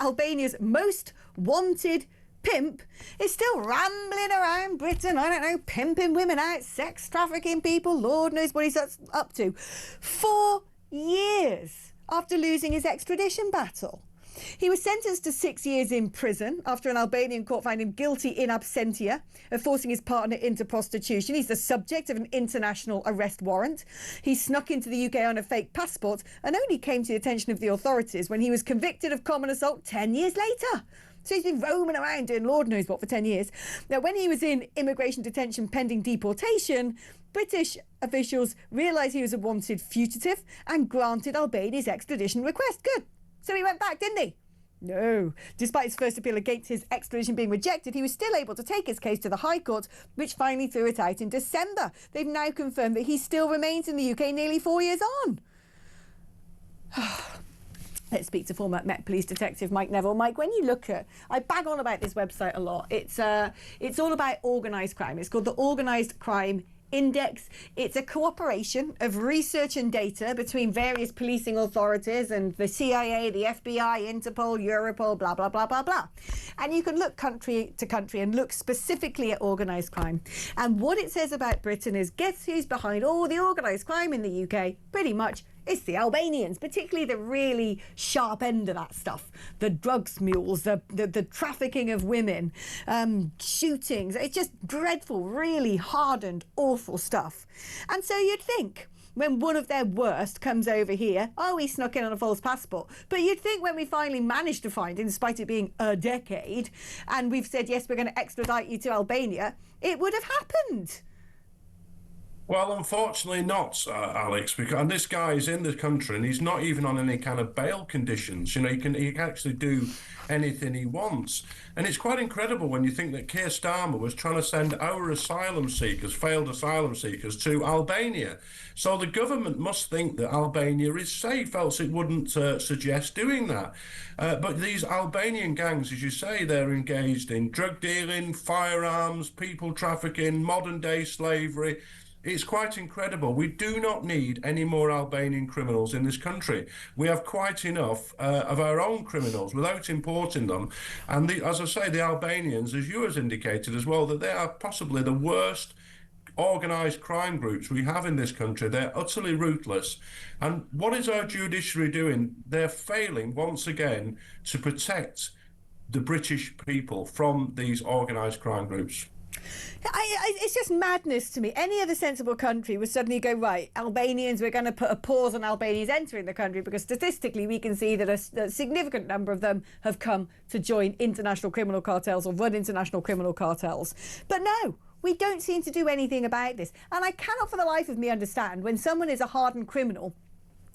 Albania's most wanted pimp, is still rambling around Britain, I don't know, pimping women out, sex trafficking people, Lord knows what he's up to, 4 years after losing his extradition battle. He was sentenced to 6 years in prison after an Albanian court found him guilty in absentia of forcing his partner into prostitution. He's the subject of an international arrest warrant. He snuck into the UK on a fake passport and only came to the attention of the authorities when he was convicted of common assault 10 years later. So he's been roaming around doing Lord knows what for 10 years. Now, when he was in immigration detention pending deportation, British officials realised he was a wanted fugitive and granted Albania's extradition request. Good. So he went back, didn't he? No. Despite his first appeal against his extradition being rejected, he was still able to take his case to the High Court, which finally threw it out in December. They've now confirmed that he still remains in the UK nearly 4 years on. Let's speak to former Met Police Detective Mike Neville. Mike, when you look at, I bag on about this website a lot. It's all about organised crime. It's called the Organised Crime Index. It's a cooperation of research and data between various policing authorities and the CIA, the FBI, Interpol, Europol, blah, blah, blah, blah, blah. And you can look country to country and look specifically at organised crime. And what it says about Britain is, guess who's behind all the organised crime in the UK? Pretty much it's the Albanians, particularly the really sharp end of that stuff. The drugs mules, the trafficking of women, shootings. It's just dreadful, really hardened, awful stuff. And so you'd think, when one of their worst comes over here, oh, he snuck in on a false passport. But you'd think when we finally managed to find him, despite it being a decade, and we've said, yes, we're going to extradite you to Albania, it would have happened. Well, unfortunately not, Alex, because this guy is in the country and he's not even on any kind of bail conditions. You know, he can actually do anything he wants. And it's quite incredible when you think that Keir Starmer was trying to send our asylum seekers, failed asylum seekers, to Albania. So the government must think that Albania is safe, else it wouldn't suggest doing that. But these Albanian gangs, as you say, they're engaged in drug dealing, firearms, people trafficking, modern-day slavery. It's quite incredible. We do not need any more Albanian criminals in this country. We have quite enough of our own criminals without importing them. And as I say, the Albanians, as you have indicated as well, that they are possibly the worst organised crime groups we have in this country. They're utterly ruthless. And what is our judiciary doing? They're failing once again to protect the British people from these organised crime groups. It's just madness to me. Any other sensible country would suddenly go, right, Albanians, we're going to put a pause on Albanians entering the country because statistically we can see that a significant number of them have come to join international criminal cartels or run international criminal cartels. But no, we don't seem to do anything about this. And I cannot for the life of me understand when someone is a hardened criminal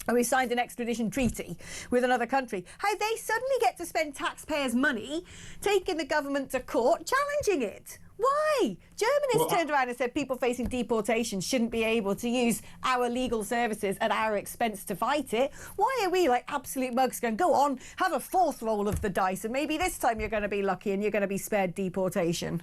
and we signed an extradition treaty with another country, how they suddenly get to spend taxpayers' money taking the government to court, challenging it. Why? Germany's turned around and said people facing deportation shouldn't be able to use our legal services at our expense to fight it. Why are we like absolute mugs going, go on, have a fourth roll of the dice and maybe this time you're going to be lucky and you're going to be spared deportation?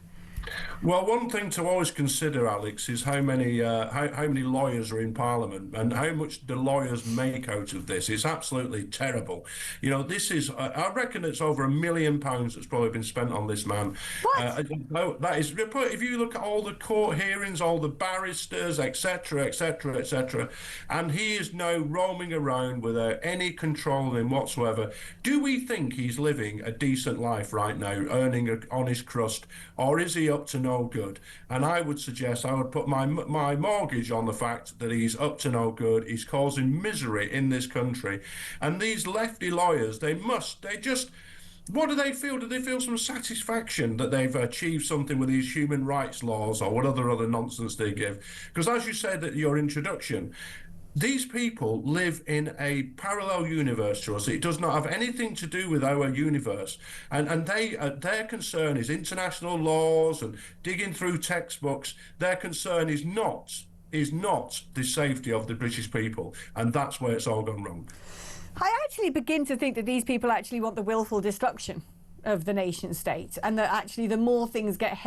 Well, one thing to always consider, Alex, is how many lawyers are in Parliament and how much the lawyers make out of this. It's absolutely terrible. You know, this is, I reckon it's over £1 million that's probably been spent on this man. What? That is, if you look at all the court hearings, all the barristers, etc., etc., etc., and he is now roaming around without any control of him whatsoever. Do we think he's living a decent life right now, earning an honest crust, or is he up to no good? And I would suggest I would put my mortgage on the fact that he's up to no good. He's causing misery in this country. And these lefty lawyers, what do they feel? Do they feel some satisfaction that they've achieved something with these human rights laws or what other nonsense they give? Because as you said at your introduction, these people live in a parallel universe to us. It does not have anything to do with our universe. And their concern is international laws and digging through textbooks. Their concern is not the safety of the British people. And that's where it's all gone wrong. I actually begin to think that these people actually want the willful destruction of the nation state, and that actually the more things get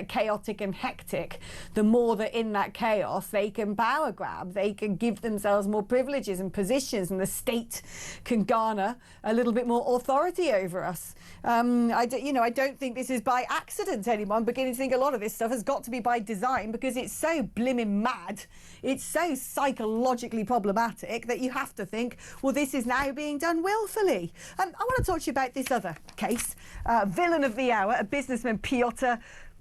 chaotic and hectic, the more that in that chaos they can power grab, they can give themselves more privileges and positions, and the state can garner a little bit more authority over us. I don't think this is by accident anymore. I'm beginning to think a lot of this stuff has got to be by design, because it's so blimmin' mad, it's so psychologically problematic that you have to think, well, this is now being done willfully. I want to talk to you about this other case. Villain of the hour, a businessman, Piotr,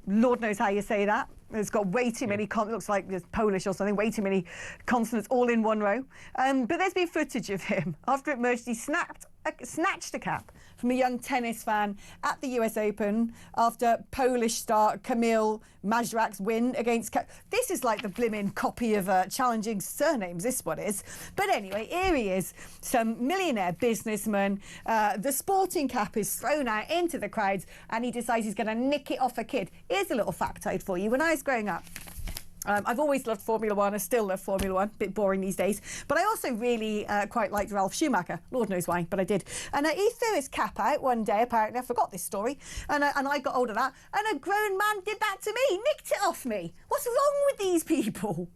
Lord knows how you say that. It's got way too many, looks like it's Polish or something, way too many consonants all in one row. But there's been footage of him. After it emerged, he snatched a cap from a young tennis fan at the US Open after Polish star Kamil Majrak's win against... This is like the blimmin' copy of Challenging Surnames, this one is. But anyway, here he is, some millionaire businessman. The sporting cap is thrown out into the crowds, and he decides he's going to nick it off a kid. Here's a little factoid for you. When I was growing up, I've always loved Formula One. I still love Formula One. Bit boring these days. But I also really quite liked Ralph Schumacher. Lord knows why, but I did. And he threw his cap out one day, apparently. I forgot this story. And I got hold of that. And a grown man did that to me. Nicked it off me. What's wrong with these people?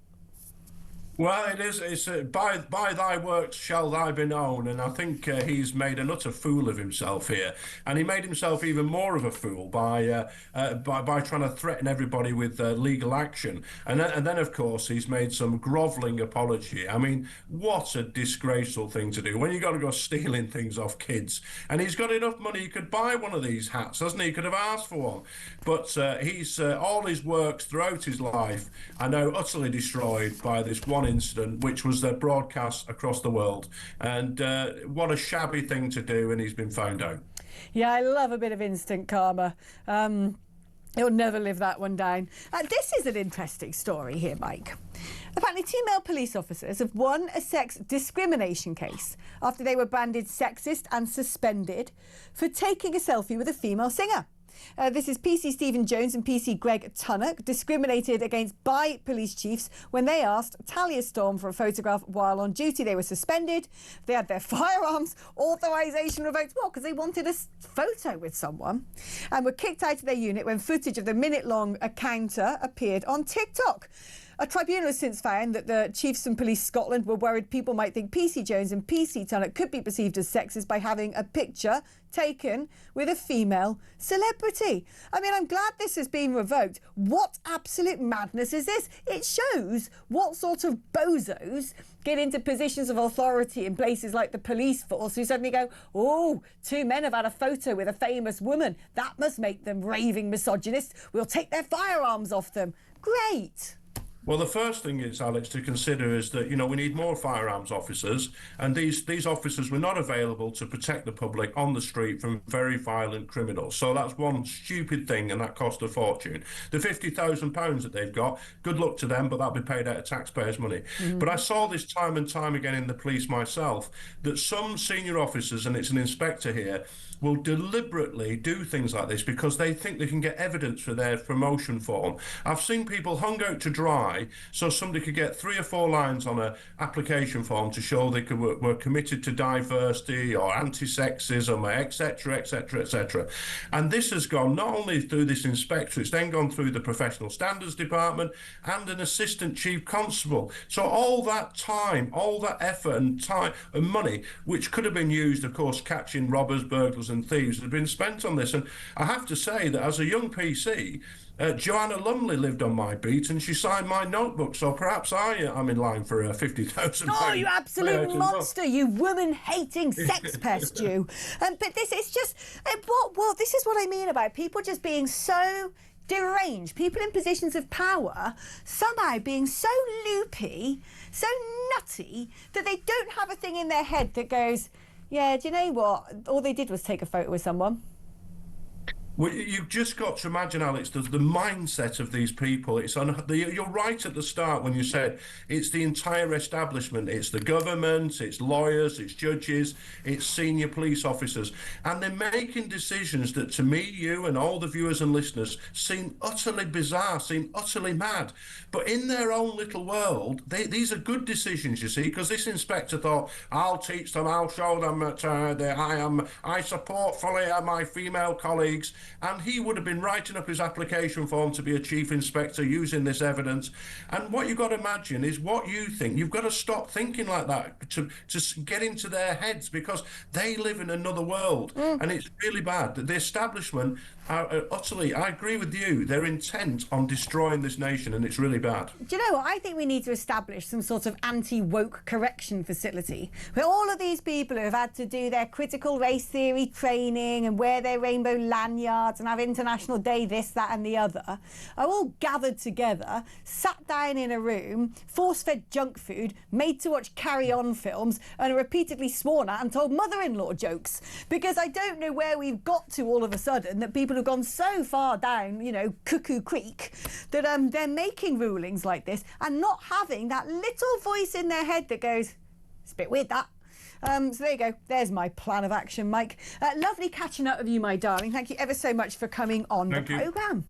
Well, it's by thy works shall thy be known, and I think he's made an utter fool of himself here, and he made himself even more of a fool by trying to threaten everybody with legal action, and then of course he's made some grovelling apology. I mean, what a disgraceful thing to do when you got to go stealing things off kids. And he's got enough money, he could buy one of these hats, hasn't he? He could have asked for one, but he's all his works throughout his life are now utterly destroyed by this one incident, which was broadcast across the world. And what a shabby thing to do, and he's been found out. Yeah, I love a bit of instant karma. He'll never live that one down. This is an interesting story here, Mike. Apparently, 2 male police officers have won a sex discrimination case after they were branded sexist and suspended for taking a selfie with a female singer. This is PC Stephen Jones and PC Greg Tunnock, discriminated against by police chiefs when they asked Talia Storm for a photograph while on duty. They were suspended. They had their firearms authorisation revoked. What? Because they wanted a photo with someone, and were kicked out of their unit when footage of the minute-long encounter appeared on TikTok. A tribunal has since found that the Chiefs and Police Scotland were worried people might think PC Jones and PC Tunnock could be perceived as sexist by having a picture taken with a female celebrity. I mean, I'm glad this has been revoked. What absolute madness is this? It shows what sort of bozos get into positions of authority in places like the police force, who suddenly go, oh, 2 men have had a photo with a famous woman. That must make them raving misogynists. We'll take their firearms off them. Great. Well, the first thing is, Alex, to consider is that, we need more firearms officers, and these officers were not available to protect the public on the street from very violent criminals. So that's one stupid thing, and that cost a fortune. The £50,000 that they've got, good luck to them, but that'll be paid out of taxpayers' money. But I saw this time and time again in the police myself, that some senior officers, and it's an inspector here, will deliberately do things like this because they think they can get evidence for their promotion form. I've seen people hung out to dry so somebody could get 3 or 4 lines on an application form to show they were committed to diversity or anti-sexism, etc., etc., etc. And this has gone not only through this inspector, it's then gone through the professional standards department and an assistant chief constable. So all that time, all that effort and time and money, which could have been used, of course, catching robbers, burglars and thieves, have been spent on this. And I have to say that as a young PC, Joanna Lumley lived on my beat and she signed my notebook, so perhaps I'm in line for £50,000. Oh, you absolute monster, you woman-hating sex pest, you. But this is just, this is what I mean about people just being so deranged, people in positions of power somehow being so loopy, so nutty, that they don't have a thing in their head that goes, yeah, do you know what? All they did was take a photo with someone. Well, you've just got to imagine, Alex, the mindset of these people. You're right at the start when you said it's the entire establishment. It's the government, it's lawyers, it's judges, it's senior police officers. And they're making decisions that, to me, you and all the viewers and listeners, seem utterly bizarre, seem utterly mad. But in their own little world, these are good decisions, you see, because this inspector thought, I'll teach them, I'll show them that I support fully my female colleagues. And he would have been writing up his application form to be a chief inspector using this evidence. And what you've got to imagine is what you think. You've got to stop thinking like that to get into their heads, because they live in another world. And it's really bad. The establishment are utterly, I agree with you, they're intent on destroying this nation, and it's really bad. Do you know what? I think we need to establish some sort of anti-woke correction facility where all of these people who have had to do their critical race theory training and wear their rainbow lanyards and have International Day this, that and the other are all gathered together, sat down in a room, force-fed junk food, made to watch carry-on films, and are repeatedly sworn at and told mother-in-law jokes. Because I don't know where we've got to all of a sudden that people have gone so far down, you know, cuckoo creek, that they're making rulings like this and not having that little voice in their head that goes, it's a bit weird, that. So there you go. There's my plan of action, Mike. Lovely catching up with you, my darling. Thank you ever so much for coming on the programme.